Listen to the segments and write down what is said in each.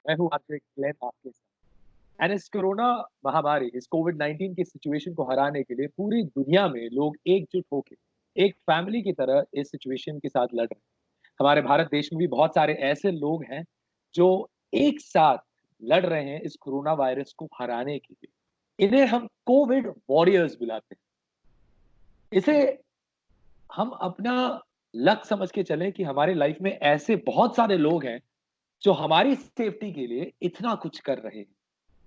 मैं हूँ RJ Glenn आपके साथ। एंड इस कोरोना महामारी, इस कोविड-19 की सिचुएशन को हराने के लिए पूरी दुनिया में लोग एकजुट होके, एक फैमिली की तरह इस सिचुएशन के साथ लड़ रहे हैं। हमारे भारत देश में भी बहुत सारे ऐसे लोग हैं, जो एक साथ लड़ रहे हैं इस कोरोना वायरस को हराने के लिए। इन्हें हम कोविड वॉरियर्स बुलाते हैं। इसे हम अपना लक समझ के चलें कि हमारे लाइफ में ऐसे बहुत सारे लोग हैं, जो हमारी सेफ्टी के लिए इतना कुछ कर रहे हैं।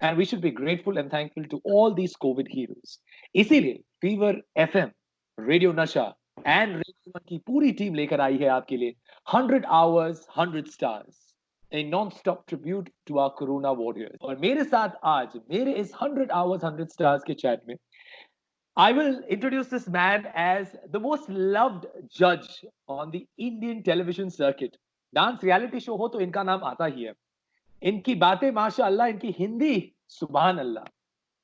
And we should be grateful and thankful to all these COVID heroes. इसीलिए fever FM, radio Nasha and radio मन की पूरी टीम लेकर आई है आपके लिए 100 hours 100 stars, a non stop tribute to our corona warriors. और मेरे साथ आज मेरे इस 100 आवर्स 100 स्टार्स के चैट में I will introduce this man as the most loved judge on the Indian television circuit. Dance reality show हो तो इनका नाम आता ही है। इनकी बातें माशाअल्लाह, इनकी हिंदी सुभान अल्लाह।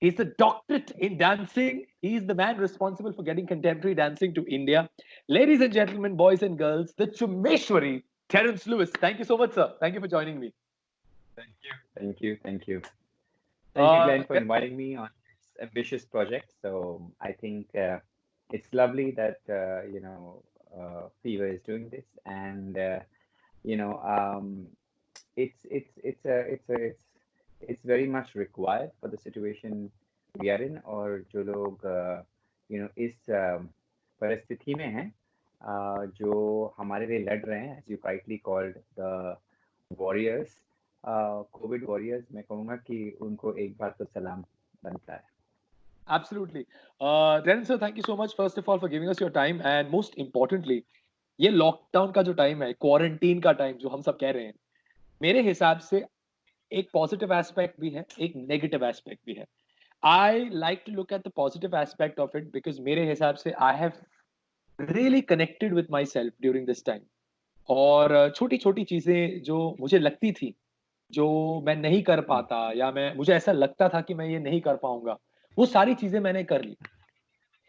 He's a doctorate in dancing. He's the man responsible for getting contemporary dancing to India. Ladies and gentlemen, boys and girls, the Chumeshwari, Terence Lewis. Thank you so much, sir. Thank you for joining me. Thank you. Thank you. Thank you. Thank you, Glenn, for Uh, inviting me on this ambitious project. So I think it's lovely that Fever is doing this, and you know, it's very much required for the situation we are in, और जो लोग इस परिस्थिति में हैं, जो हमारे लिए लड़ रहे हैं, as you rightly called the warriors, Covid warriors, मैं कहूँगा कि उनको एक बार तो सलाम बनता है। Absolutely. Terence sir, thank you so much first of all for giving us your time, and most importantly, ये लॉकडाउन का जो टाइम है, क्वारंटीन का टाइम जो हम सब कह रहे हैं, मेरे हिसाब से एक पॉजिटिव एस्पेक्ट भी है, एक नेगेटिव एस्पेक्ट भी है। I like to look at the positive aspect of it because मेरे हिसाब से I have really connected with myself during this time. और छोटी-छोटी चीज़ें जो मुझे लगती थी, जो मैं नहीं कर पाता या मैं मुझे ऐसा लगता था कि मैं ये नहीं कर पाऊँगा, वो सारी चीज़ें मैंने कर ली।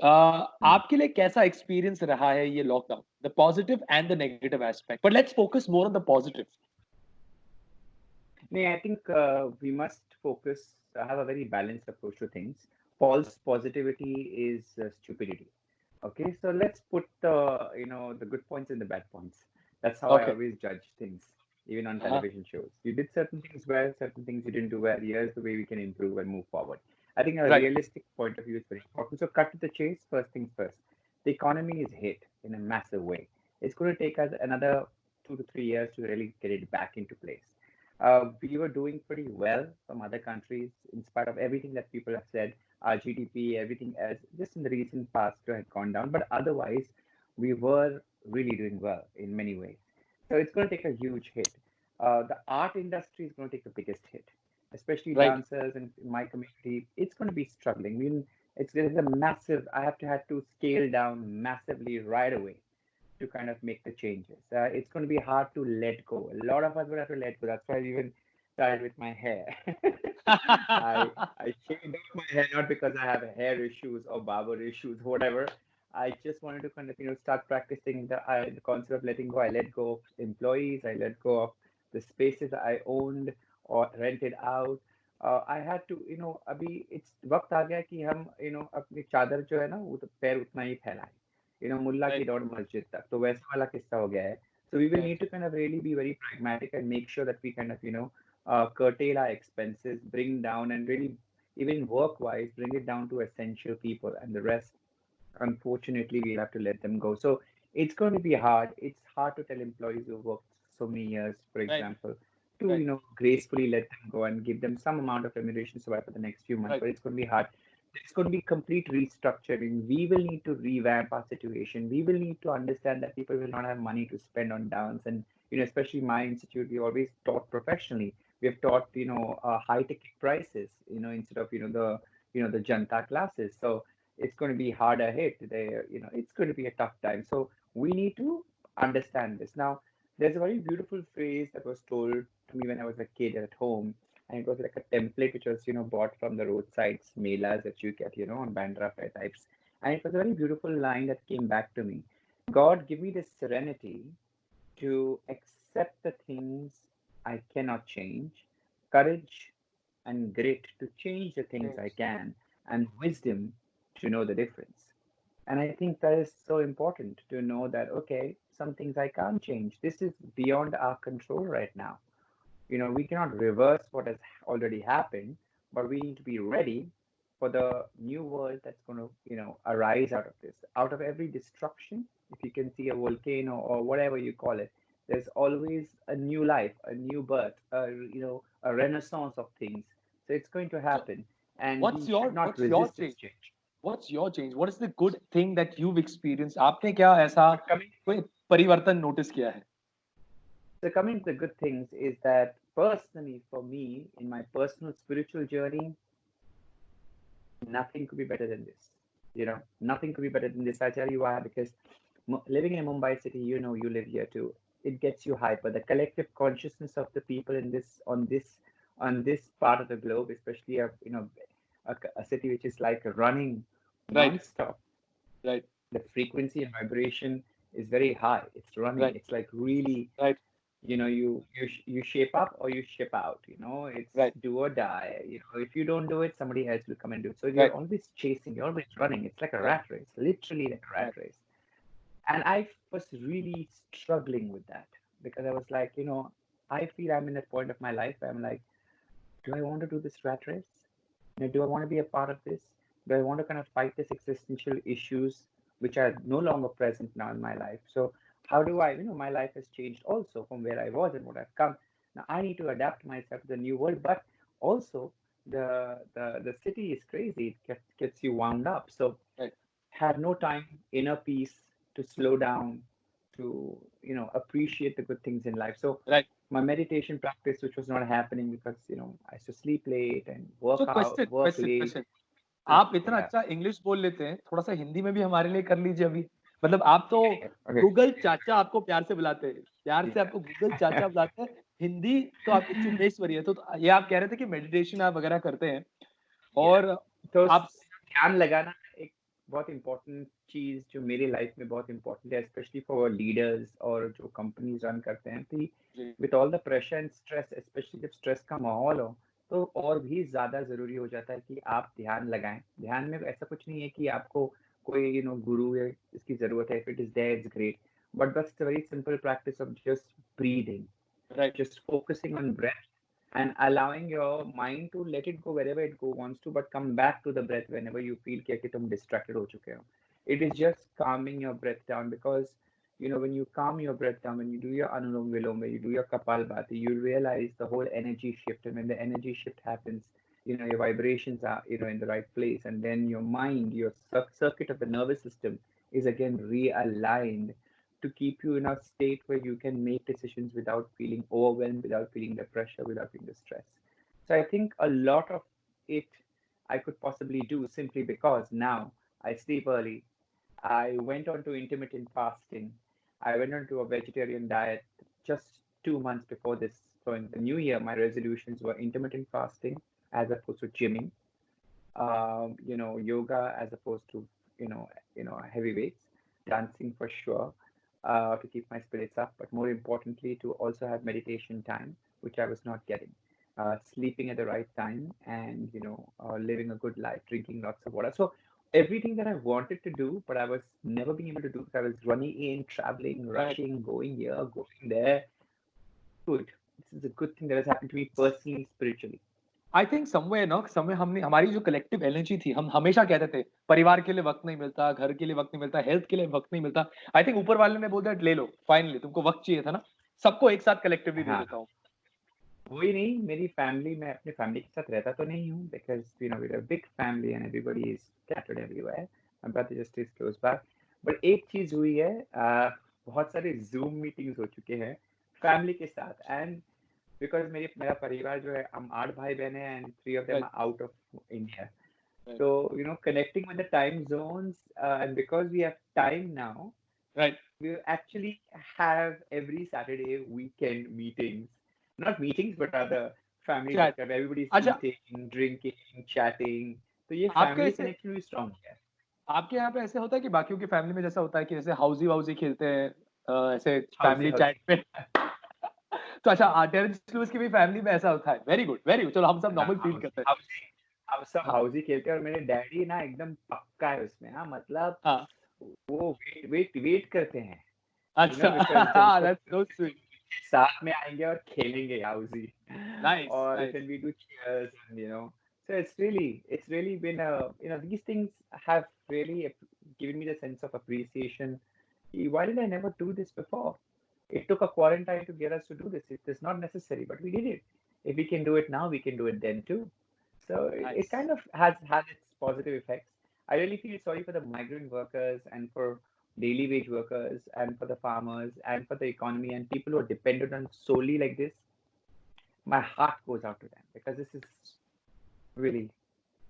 आपके लिए कैसा एक्सपीरियंस रहा है ये lockdown? The positive and the negative aspect, but let's focus more on the positive. नहीं, I think we must focus, have a very balanced approach to things. False positivity is stupidity. Okay, so let's put the good points and the bad points. That's how I okay. always judge things, even on हाँ, television shows. You did certain things well, certain things you didn't do well. Here's the way we can improve and move forward. I think a right, realistic point of view is very important. So cut to the chase. First things first. The economy is hit in a massive way. It's going to take us another 2 to 3 years to really get it back into place. We were doing pretty well from other countries, in spite of everything that people have said. Our GDP, everything else, just in the recent past had gone down, but otherwise, we were really doing well in many ways. So it's going to take a huge hit. The art industry is going to take the biggest hit, especially right, dancers and in my community. It's going to be struggling. I mean, there's a massive. I have to scale down massively right away to kind of make the changes. It's going to be hard to let go. A lot of us would have to let go. That's why I even started with my hair. I shaved off my hair not because I have hair issues or barber issues, whatever. I just wanted to kind of start practicing the concept of letting go. I let go of employees. I let go of the spaces I owned or rented out. I had to अभी it's वक्त आ गया कि हम अपनी चादर जो है ना वो तो पैर उतना ही फैलाएं, मुल्ला की राइट, दौड़ मस्जिद तक, तो वैसा वाला किस्सा हो गया है. So we will need right, to kind of really be very pragmatic and make sure that we kind of curtail our expenses, bring down, and really even work wise bring it down to essential people, and the rest unfortunately we'll have to let them go. So it's going to be hard. It's hard to tell employees who worked so many years, for right, example, to right, gracefully let them go and give them some amount of remuneration survive for the next few months. Right, But it's going to be hard. It's going to be complete restructuring. We will need to revamp our situation. We will need to understand that people will not have money to spend on dance, and especially my institute, we always taught professionally. We have taught high ticket prices, instead of the janta classes. So it's going to be harder hit. It's going to be a tough time. So we need to understand this. Now, there's a very beautiful phrase that was told to me when I was a kid at home, and it was like a template which was, bought from the roadside melas that you get, on Bandra Fair types. And it was a very beautiful line that came back to me. God, give me the serenity to accept the things I cannot change courage and grit to change the things I Change. can, and wisdom to know the difference. And I think that is so important to know that, okay, some things I can't change. This is beyond our control right now. We cannot reverse what has already happened, but we need to be ready for the new world that's going to, arise out of this. Out of every destruction, if you can see a volcano or whatever you call it, there's always a new life, a new birth, a renaissance of things. So it's going to So happen, and we what's should your not what's your resist this change? change. What's your change? What is the good thing that you've experienced? आपने क्या ऐसा So coming, कोई परिवर्तन notice किया है? so coming to the good things is that personally for me, in my personal spiritual journey, nothing could be better than this. Nothing could be better than this. I tell you why, because living in Mumbai city, you live here too. It gets you hyper. The collective consciousness of the people in this part of the globe, especially a city which is like running Right, non-stop. right, The frequency and vibration is very high. It's running. right, It's like really, right, you shape up or you ship out. It's right, do or die. If you don't do it, somebody else will come and do it. So you're right, always chasing, you're always running. It's like a right, rat race, literally like a rat right, race. And I was really struggling with that because I was like, I feel I'm in a point of my life where I'm like, do I want to do this rat race? Do I want to be a part of this? Do I want to kind of fight these existential issues which are no longer present now in my life? So how do I, my life has changed also from where I was and what I've come. Now I need to adapt myself to the new world, but also the city is crazy. It gets you wound up. So right, had no time, inner peace to slow down, to appreciate the good things in life. So right. my meditation practice, which was not happening because I used to sleep late and So work question late. Question आप इतना Yeah, अच्छा English बोल लेते हैं, थोड़ा-सा हिंदी में भी हमारे लिए कर लीजिए अभी। मतलब आप तो okay, okay, गूगल चाचा आपको प्यार से बुलाते हैं, प्यार से आपको गूगल चाचा yeah. बुलाते हैं, हिंदी तो आप चुम्बेश्वरी है। तो ये आप कह रहे थे कि मेडिटेशन आप वगैरह करते हैं Yeah. और तो आप ध्यान लगाना एक बहुत इम्पोर्टेंट चीज जो मेरी लाइफ में बहुत इम्पोर्टेंट है, स्पेशली फॉर लीडर्स और जो कंपनीज रन करते हैं, कि जी, with all the pressure and stress, especially जब स्ट्रेस का माहौल हो, तो और भी ज्यादा जरूरी हो जाता है कि आप ध्यान लगाएं। ध्यान में ऐसा कुछ नहीं है कि आपको कोई गुरु या इसकी जरूरत है। If it is there it's great, but बस very simple practice of just breathing, right, just focusing on breath and allowing your mind to let it go wherever it go wants to, but come back to the breath whenever you feel कि तुम distracted हो चुके हो. It is just calming your breath down, because when you calm your breath down, when you do your anulom vilom, when you do your kapalbhati, you realize the whole energy shift, and when the energy shift happens, your vibrations are in the right place, and then your mind, your circuit of the nervous system is again realigned to keep you in a state where you can make decisions without feeling overwhelmed, without feeling the pressure, without feeling the stress. So I think a lot of it I could possibly do simply because now I sleep early. I went on to intermittent fasting. I went on to a vegetarian diet just 2 months before this. So in the new year, my resolutions were intermittent fasting as opposed to gymming, yoga as opposed to heavy weights, dancing for sure, to keep my spirits up, but more importantly, to also have meditation time, which I was not getting. Sleeping at the right time, and living a good life, drinking lots of water. So everything that I wanted to do, but I was never being able to do because I was running in, traveling, right. rushing, going here, going there. Good. This is a good thing that has happened to me personally, spiritually. I think somewhere हमने हमारी जो collective energy थी, हम हमेशा कहते थे, परिवार के लिए वक़्त नहीं मिलता, घर के लिए वक़्त नहीं मिलता, हेल्थ के लिए वक़्त नहीं मिलता। आई थिंक ऊपर वाले ने बोल दिया ले लो, फाइनली तुमको वक़्त चाहिए था ना, सबको एक साथ कलेक्टिवली दे हाँ, देता हूँ। वही नहीं, मेरी फैमिली, मैं अपने फैमिली के साथ रहता तो नहीं हूँ, because we are big family and everybody is scattered everywhere. My brother just is close by. But एक चीज हुई है, बहुत सारे जूम मीटिंग्स हो चुके हैं फैमिली के साथ, एंड बिकॉज मेरा परिवार जो है, हम 8 भाई बहन हैं, and 3 of them right, are out of India. Right, So connecting with the time zones, and because we have time now, right. we actually have every Saturday weekend meetings. Not meetings, but rather family chat discussion. Everybody's अच्छा, eating, drinking, chatting. तो ये आपके family ऐसे connection भी strong है. आपके यहाँ पे ऐसे होता है कि बाकियों की फैमिली में जैसा होता है कि जैसे हाउज़ी-वाउज़ी खेलते हैं ऐसे How's फैमिली how's चैट पे तो अच्छा टेरेंस लुइस की भी फैमिली में ऐसा होता है। वेरी गुड, चलो हम सब नॉर्मल फील हाउस करते हैं। हाउसी हम सब हाँ, हाउसी खेलते हैं और मेरे डैडी ना एकदम पक्का है उसमें। हाँ मतलब हाँ, वो वेट करते हैं, अच्छा बिकॉज जब उसको दैट्स सो स्वीट। साथ में आएंगे और खेलेंगे housie, nice, or nice. then we do cheers, and so it's really been these things have really given me the sense of appreciation. Why did I never do this before? It took a quarantine to get us to do this. It is not necessary, but we did it. If we can do it now, we can do it then too. So it nice. kind of has its positive effects. I really feel sorry for the migrant workers and for daily wage workers and for the farmers and for the economy and people who are dependent on solely like this. My heart goes out to them because this is really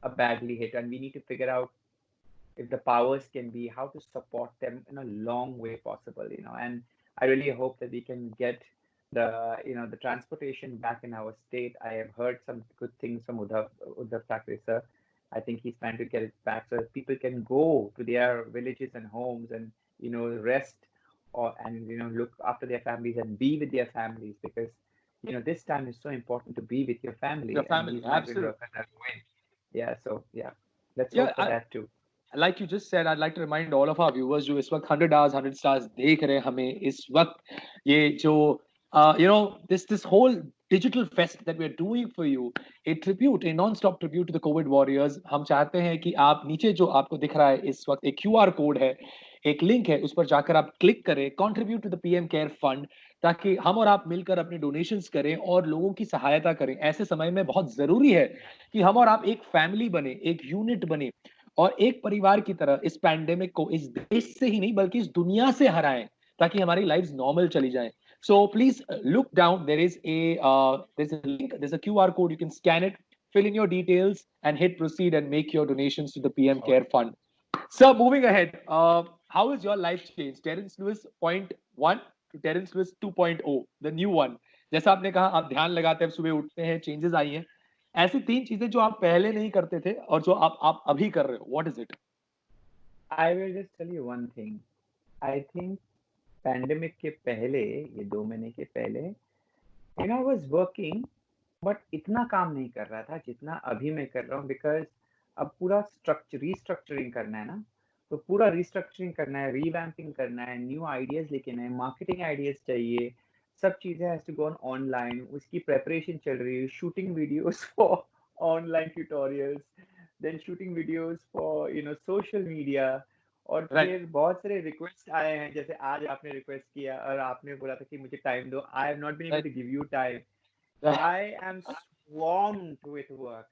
a badly hit, and we need to figure out if the powers can be how to support them in a long way possible. And I really hope that we can get the transportation back in our state. I have heard some good things from Uddhav Thackeray sir. I think he's trying to get it back so that people can go to their villages and homes and rest or and look after their families and be with their families, because this time is so important to be with your Your family, and family, these migrant absolutely. workers are going. Yeah, so yeah, let's Yeah, hope for that too. like you just said, I'd like to remind all of our viewers जो इस वक्त 100 hours 100 stars देख रहे हैं हमें इस वक्त, ये जो this whole digital fest that we're doing for you, a non-stop tribute to the COVID warriors. हम चाहते हैं कि आप नीचे जो आपको दिख रहा है इस वक्त एक QR कोड है, एक लिंक है, उस पर जाकर आप क्लिक करें, contribute to the PM care fund, ताकि हम और आप मिलकर अपने डोनेशंस करें और लोगों की सहायता करें। ऐसे समय में बहुत जरूरी है कि हम और आप एक फैमिली बने, एक यूनिट बने और एक परिवार की तरह इस पैंडेमिक को इस देश से ही नहीं बल्कि इस दुनिया से हराएं, ताकि हमारी लाइफ नॉर्मल चली जाए। So please look down. There's a link. There's a QR code. You can scan it, fill in your details, and hit proceed and make your donations to the PM Oh, Care Fund. So moving ahead, how has your life changed? Terence Lewis point one to Terence Lewis 2.0, the new one. जैसा आपने कहा आप ध्यान लगाते हैं, सुबह उठते हैं, चेंजेस आई हैं। ऐसी तीन चीजें जो आप पहले नहीं करते थे और जो आप अभी कर रहे हो, what is it? I will just tell you one thing. I think pandemic के पहले, ये 2 महीने के पहले, I was working, but इतना काम नहीं कर रहा था जितना अभी मैं कर रहा हूँ, बिकॉज अब पूरा रीस्ट्रक्चरिंग करना है ना, तो पूरा रीस्ट्रक्चरिंग करना है, रीवैम्पिंग करना है, न्यू आइडियाज लेके आए, मार्केटिंग आइडियाज चाहिए, सब चीजें has to go on online, उसकी प्रेपरेशन चल रही है, shooting videos for online tutorials, then shooting videos for social media, और राइट, फिर बहुत सारे रिक्वेस्ट आए हैं, जैसे आज आपने रिक्वेस्ट किया और आपने बोला था कि मुझे टाइम दो, I have not been able right, to give you time. Right, I am swamped with work.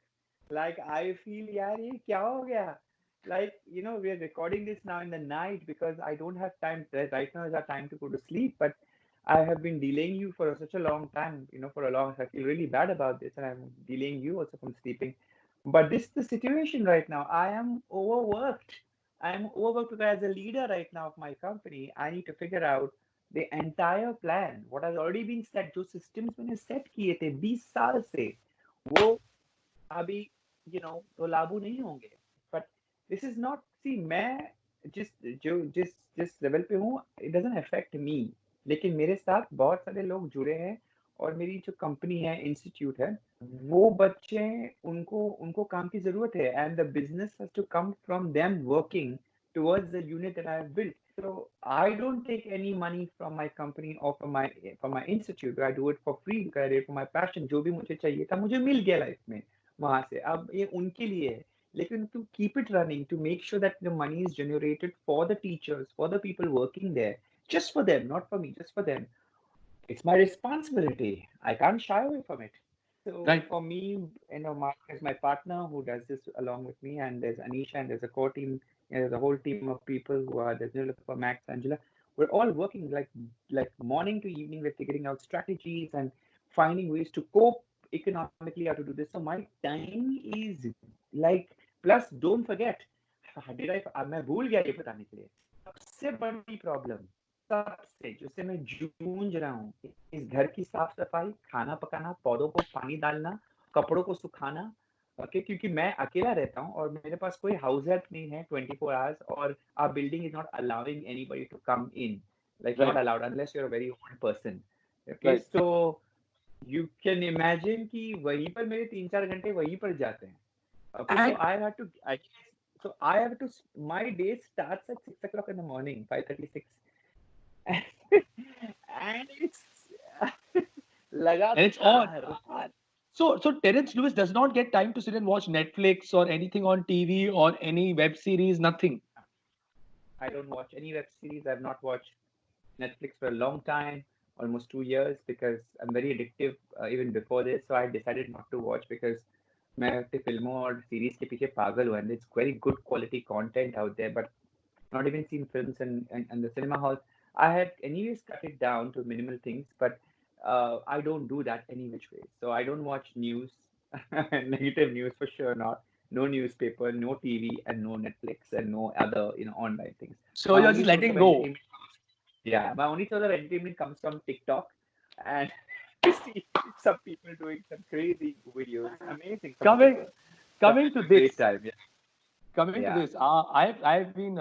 Like I feel, यार ये क्या हो गया? Like we are recording this now in the night because I don't have time. Right now is our time to go to sleep, but I have been delaying you for such a long time. For a long. I feel really bad about this, and I'm delaying you also from sleeping. But this is the situation right now. I am overworked. I am overworked because as a leader right now of my company, I need to figure out the entire plan, what has already been set, जो systems मैंने set किए थे 20 साल से, वो अभी तो लागू नहीं होंगे. But this is not, see, मैं जिस जो जिस जिस लेवल पे हूँ, it doesn't affect me, लेकिन मेरे साथ बहुत सारे लोग जुड़े हैं, और मेरी जो कंपनी है, इंस्टीट्यूट है, वो बच्चे, उनको उनको काम की जरूरत है, and the business has to come from them working towards the unit that I have built. So I don't take any money from my company or from my institute. I do it for free because I did it for my passion. जो भी मुझे चाहिए था, मुझे मिल गया life में वहां से. अब ये उनके लिए है, लेकिन to keep it running, to make sure that the money is generated for the teachers, for the people working there, just for them, not for me, just for them. It's my responsibility. I can't shy away from it. So right, for me, Mark is my partner who does this along with me, and there's Anisha, and there's a core team, there's a whole team of people who are there's Nilufa, Max, Angela. We're all working like morning to evening. We're figuring out strategies and finding ways to cope economically, how to do this. So my time is like, plus don't forget, did मैं भूल गया ये बताने के लिए, सबसे बड़ी problem, सबसे जिससे मैं जूझ रहा हूँ, इस घर की साफ सफाई, खाना पकाना, पौधों को पानी डालना, कपड़ों को सुखाना. ओके, क्योंकि मैं अकेला रहता हूँ और मेरे पास कोई हाउस हेल्प नहीं है 24 hours, और our building is not allowing anybody to come in, like not right, allowed unless you're a very old person. Okay, right, so You can imagine कि वहीं पर मेरे 3-4 घंटे वहीं पर जाते हैं. Okay, so And I have to, my day starts at 6 o'clock in the morning, 5:36. And it's it's on. लगातार. So Terence Lewis does not get time to sit and watch Netflix or anything on TV or any web series, nothing. I don't watch any web series. I've not watched Netflix for a long time, almost 2 years, because I'm very addictive even before this. So I decided not to watch because मैं अपने फिल्मों और series के पीछे पागल हूँ, and it's very good quality content out there, but not even seen films and the cinema halls. I had anyways cut it down to minimal things, but I don't do that any which way. So I don't watch news, negative news for sure not. No newspaper, no TV, and no Netflix, and no other online things. So My you're only just source letting of go. entertainment my only source of entertainment comes from TikTok, and you see some people doing some crazy videos. Amazing, some of them Coming are. So I'm coming to having a great this. time. Yeah. Coming to Yeah. this, I've been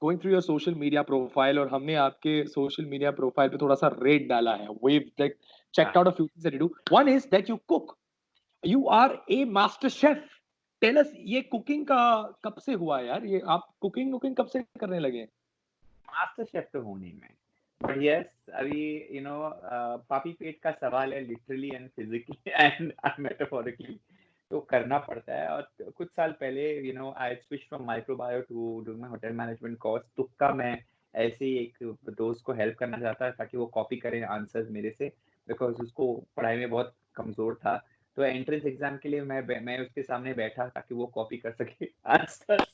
going through your social media profile और हमने आपके social media profile पे थोड़ा सा rate डाला है. We've like checked Ah. out a few things that you do. One is that you cook. You are a master chef. Tell us ये cooking का कब से हुआ है यार? ये आप cooking कब से करने लगे हैं? मास्टर शेफ तो हूँ नहीं मैं, बट यस अभी पापी पेट का सवाल है, literally and physically and metaphorically, तो करना पड़ता है. और कुछ साल पहले I switch from microbio to doing my hotel management course. तुक्का मैं ऐसे ही एक दोस्त को हेल्प करना चाहता था ताकि वो कॉपी करें आंसर्स मेरे से, बिकॉज उसको पढ़ाई में बहुत कमजोर था. तो एंट्रेंस एग्जाम के लिए मैं उसके सामने बैठा ताकि वो कॉपी कर सके आंसर्स,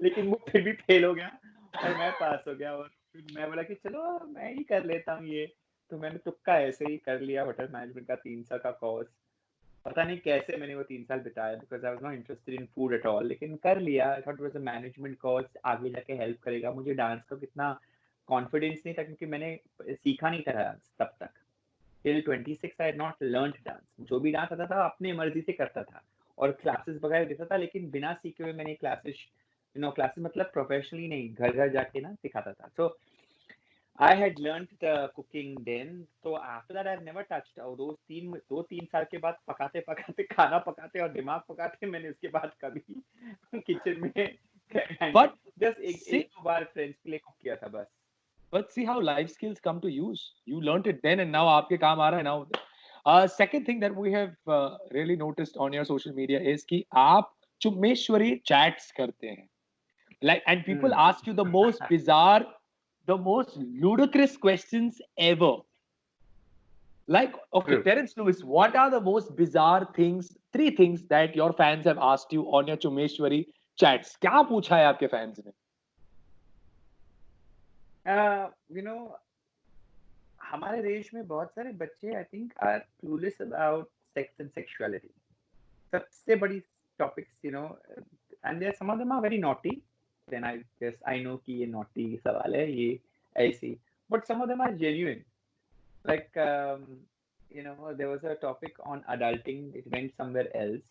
लेकिन वो फिर भी फेल हो गया और मैं पास हो गया. और फिर मैं बोला कि चलो मैं ही कर लेता हूँ ये. तो मैंने तुक्का ऐसे ही कर लिया होटल मैनेजमेंट का 3 साल का कोर्स. पता नहीं कैसे मैंने वो 3 साल बिताया, because I was not interested in food at all, लेकिन कर लिया. I thought it was a management course, आगे जाके हेल्प करेगा. मुझे डांस का कितना कॉन्फिडेंस नहीं था क्योंकि मैंने सीखा नहीं था डांस तब तक. Till 26 I had not learned dance. जो भी डांस आता था अपने मर्जी से करता था और क्लासेस वगैरह देता था, लेकिन बिना सीखे हुए मैंने क्लासेस मतलब प्रोफेशनली नहीं, घर घर जाके ना सिखाता था. सो I had learned the cooking then, so after that I've never touched. और 2-3 साल के बाद पकाते पकाते खाना पकाते और दिमाग पकाते मैंने उसके बाद कभी किचन में But जस्ट एक see, दो बार फ्रेंड्स के लिए कुक किया था बस. but see how life skills come to use. You learned it then, and now आपके काम आ रहा है now. Second thing that we have really noticed on your social media is कि आप चुम्मेश्वरी chats करते हैं. Like, and people Hmm. ask you the most bizarre, the most ludicrous questions ever. Like, okay, True. Terence Lewis, what are the most bizarre things, three things that your fans have asked you on your Chumeshwari chats? क्या पूछा है आपके fans ने? You know, हमारे देश में बहुत सारे बच्चे I think are clueless about sex and sexuality. सबसे बड़ी topics and there some of them are very naughty. Then I know कि ये नॉटी सवाल है ये ऐसी, but some of them are genuine. Like there was a topic on adulting, it went somewhere else.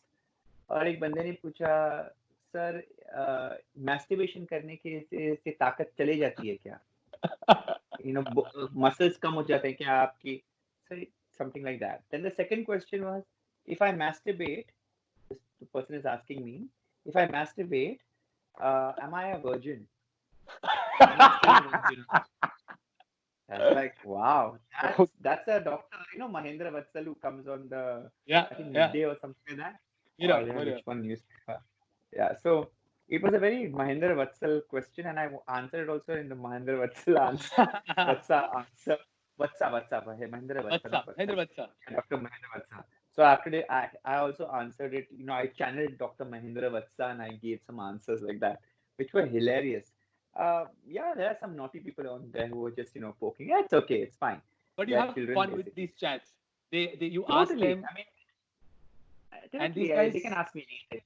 और एक बंदे ने पूछा, सर मैस्टरबेशन करने के से ताकत चली जाती है क्या, मसल्स कम हो जाते हैं क्या आपकी, sir something like that. Then the second question was, if I masturbate, the person is asking me, if I masturbate, am I a virgin, am I still a virgin? I was like, wow, that's a doctor, Mahendra Vatsal, who comes on the, Yeah, I think yeah. midday or something like that. Mira, Or yeah, mira. which one newspaper? Yeah, so it was a very Mahendra Vatsal question, and I answered it also in the Mahendra Vatsal answer. Vatsa answer. Vatsa. Mahendra Vatsa, Vatsa, not Vatsal. Mahendra Vatsa. Yeah, Dr. Mahendra Vatsa. So after that, I also answered it. I channeled Dr. Mahendra Vatsa and I gave some answers like that, which were hilarious. Yeah, there are some naughty people on there who are just poking. Yeah, it's okay, it's fine. But you They're have children fun with basically. these chats. You ask Totally. them, I mean, and these totally. They can guys, ask me anything.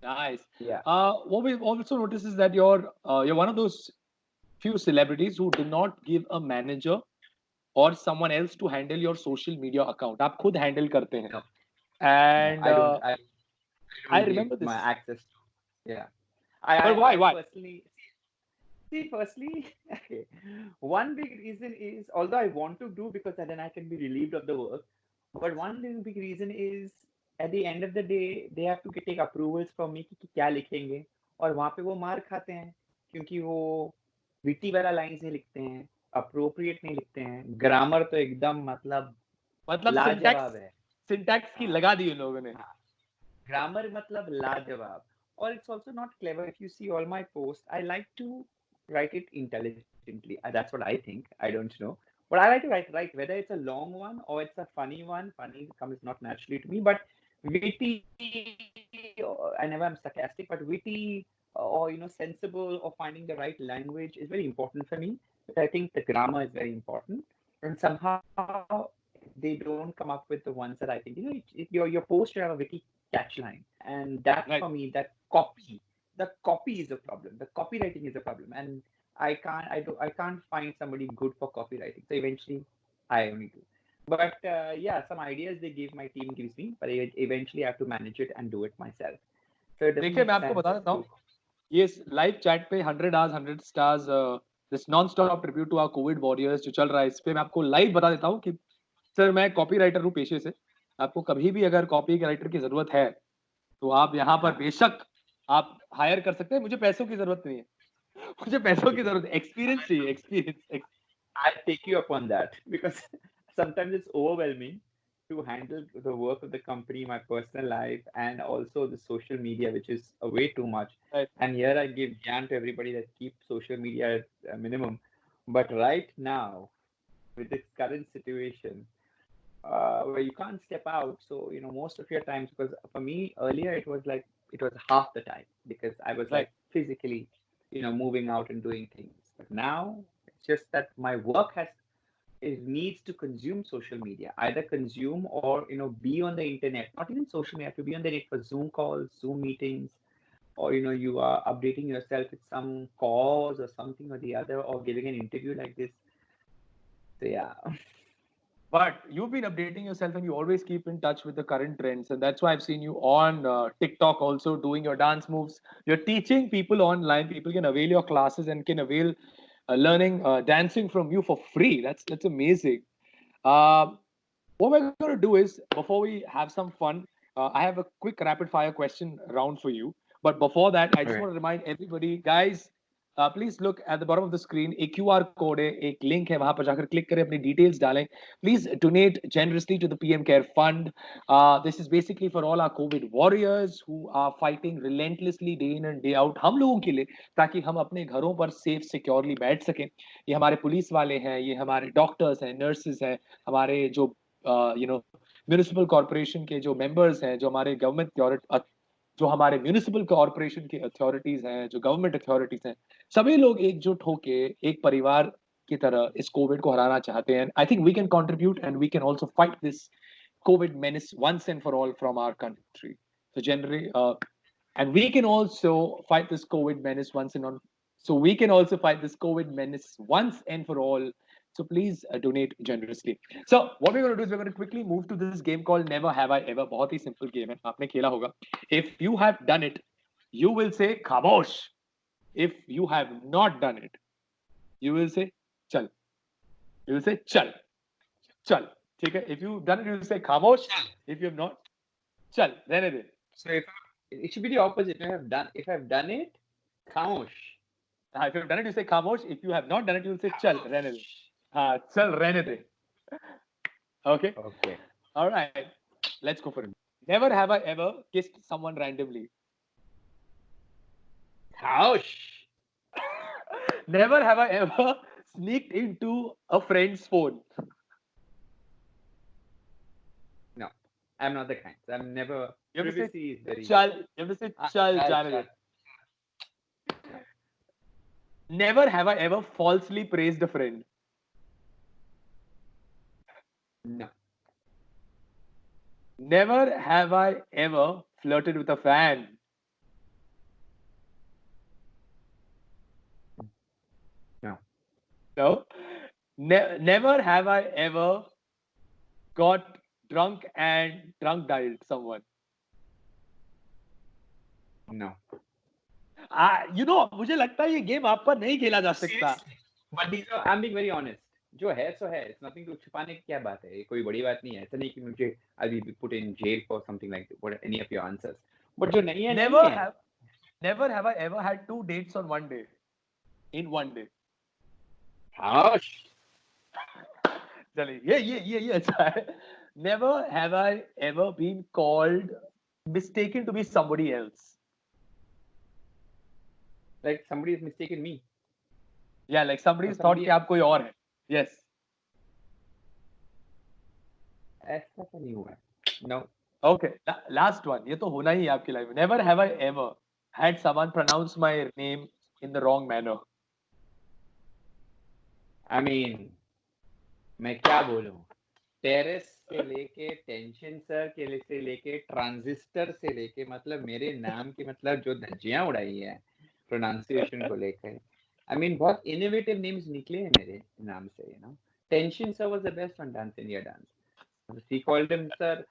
nice. Yeah. What we've also noticed is that you're one of those few celebrities who do not give a manager or someone else to handle your social media account. आप खुद handle करते हैं. No, no, And I don't. I I don't give remember my this. access to. Yeah. I But I, why? I Why? personally see. Firstly, okay, one big reason is although I want to do because then I can be relieved of the work. But one big reason is at the end of the day they have to take approvals from me कि क्या लिखेंगे और वहाँ पे वो मार खाते हैं क्योंकि वो विटी वाला लाइन से लिखते हैं अप्रोप्रिएट नहीं लिखते हैं ग्रामर तो एकदम मतलब मतलब लाजवाब है सिंटैक्स की हाँ लगा दी उन लोगों ने। हाँ grammar matlab lajawab or it's also not clever if you see all my posts I like to write it intelligently that's what I think I don't know but I like to write whether it's a long one or it's a funny one funny comes not naturally to me but witty I never am sarcastic but witty or sensible or finding the right language is very important for me but I think the grammar is very important and somehow they don't come up with the ones that I think your post should have a witty catchline. And that right. for me, the copy is a problem. The copywriting is a problem. And I can't find somebody good for copywriting. So eventually I only do. But yeah, some ideas they give my team gives me, but eventually I have to manage it and do it myself. So it doesn't देखिए make मैं आपको sense बता देता हूँ, to ये live chat पे 100 hours 100 stars this non stop tribute to our COVID warriors जो चल रहा है, इस पे मैं आपको लाइव बता देता हूँ कि सर मैं कॉपीराइटर हूँ पेशे से। आपको कभी भी अगर कॉपी राइटर की ज़रूरत है, तो आप यहाँ पर हाँ बेशक आप हायर कर सकते हैं, मुझे पैसों की ज़रूरत नहीं है। मुझे पैसों की ठीक है ज़रूरत है, एक्सपीरियंस चाहिए, experience. I take you upon that because sometimes it's overwhelming to handle the work of the company, my personal life, and also the social media, which is way too much. Right, And here I give Jan to everybody that keep social media at a minimum. But right now, with this current situation, where you can't step out, so most of your times, because for me earlier it was half the time because I was right. like physically, moving out and doing things. But now it's just that my work has it needs to consume social media, either consume or be on the internet. Not even social media, to be on the net for Zoom calls, Zoom meetings, or you are updating yourself with some cause or something or the other, or giving an interview like this. So yeah, But you've been updating yourself and you always keep in touch with the current trends. And that's why I've seen you on TikTok also doing your dance moves. You're teaching people online. People can avail your classes and can avail learning dancing from you for free. That's amazing. Um, what we're going to do is, before we have some fun, I have a quick rapid fire question round for you. But before that, I just okay. want to remind everybody, guys, please look at the bottom of the screen. एक QR code है, एक link है, वहां पर जाकर click करें, अपनी details डालें. Please donate generously to the PM Care Fund. This is basically for all our COVID warriors who are fighting relentlessly day in and day out. हम लोगों के लिए, ताकि हम अपने घरों पर safe, securely बैठ सकें. ये हमारे पुलिस वाले हैं, ये हमारे डॉक्टर्स हैं, नर्सेज हैं, हमारे जो म्यूनिसिपल कॉरपोरेशन के जो मेंबर्स हैं, जो हमारे गवर्नमेंट जो हमारे म्यूनिसिपल कॉरपोरेशन की अथॉरिटीज हैं, जो गवर्नमेंट अथॉरिटीज हैं, सभी लोग एकजुट होके एक परिवार की तरह इस कोविड को हराना चाहते हैं। I think we can contribute and we can also fight this COVID menace once and for all from our country. So generally, and we can also fight this COVID menace once and on. So we can also fight this COVID menace once and for all. So please donate generously. So what we're going to do is we're going to quickly move to this game called Never Have I Ever. बहुत ही simple game है. आपने खेला होगा. If you have done it, you will say खामोश. If you have not done it, you will say चल. You will say चल. चल. ठीक है? If you've done it, you will say खामोश. If you have not, चल. रहने दे. So it should be the opposite. If I've done it, खामोश. If you've done it, you say खामोश. If you have not done it, you will say चल. रहने दे. हाँ, चल रहने दे. Okay. Okay. All right. Let's go for it. Never have I ever kissed someone randomly. खामोश. Never have I ever sneaked into a friend's phone. No, I'm not the kind. I'm never. You have to say Privacy is very. chal. You have to say chal Chal, जाने chal. They. Never have I ever falsely praised a friend. No, Never have I ever flirted with a fan. no, No. Never have I ever got drunk and drunk dialed someone. no. मुझे लगता है ये game आप पर नहीं खेला जा सकता. Seriously. But these are, I'm being very honest. जो है सो है, इट्स नथिंग टू छुपाने की क्या बात है, ये कोई बड़ी बात नहीं है, ऐसा नहीं कि मुझे I be put in jail for something like what any of your answers, but जो नहीं है नहीं Never है। have never have I ever had two dates on one day. In one day. हाँ, चलिए ये अच्छा है. Never have I ever been called mistaken to be somebody else. like somebody is mistaken me Yeah, like or somebody's thought somebody कि आप कोई और है. Yes. ऐसा तो नहीं हुआ है, no। Okay. Last one. ये तो होना ही है आपकी लाइफ में. Never have I ever had someone pronounce my name in the wrong manner. I mean, मैं क्या बोलूं, टेरेस से लेके टेंशन सर के से लेके ट्रांजिस्टर से लेके, मतलब मेरे नाम की मतलब जो धज्जियां उड़ाई है प्रोनाउंसिएशन को लेकर। आई मीन बहुत इनोवेटिव नेम्स निकले हैं मेरे नाम से, you know. Tension sir was the best on dance India dance, she called him sir,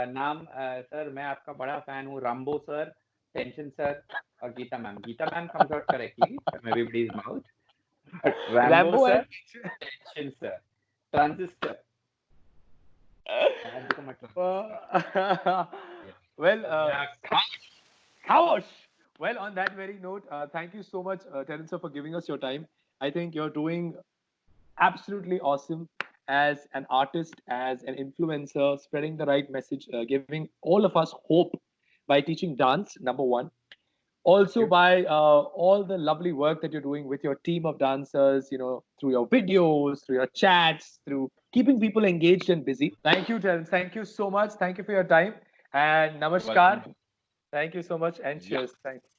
नाम सर मैं आपका बड़ा फैन हूँ, राम्बो सर, टेंशन सर और Geeta ma'am. Geeta ma'am comes out correctly from everybody's mouth, but Rambo Rambo sir, and tension sir, transistor, I have become a transistor. Yeah. well, Yeah. Kawosh. Well, on that very note, thank you so much, Terence, sir, for giving us your time. I think you're doing absolutely awesome as an artist, as an influencer, spreading the right message, giving all of us hope by teaching dance, number one. Thank Also you. by all the lovely work that you're doing with your team of dancers, through your videos, through your chats, through keeping people engaged and busy. Thank you, Terence. Thank you so much. Thank you for your time. And You're welcome. namaskar. Thank you so much and Yeah. cheers. Thanks.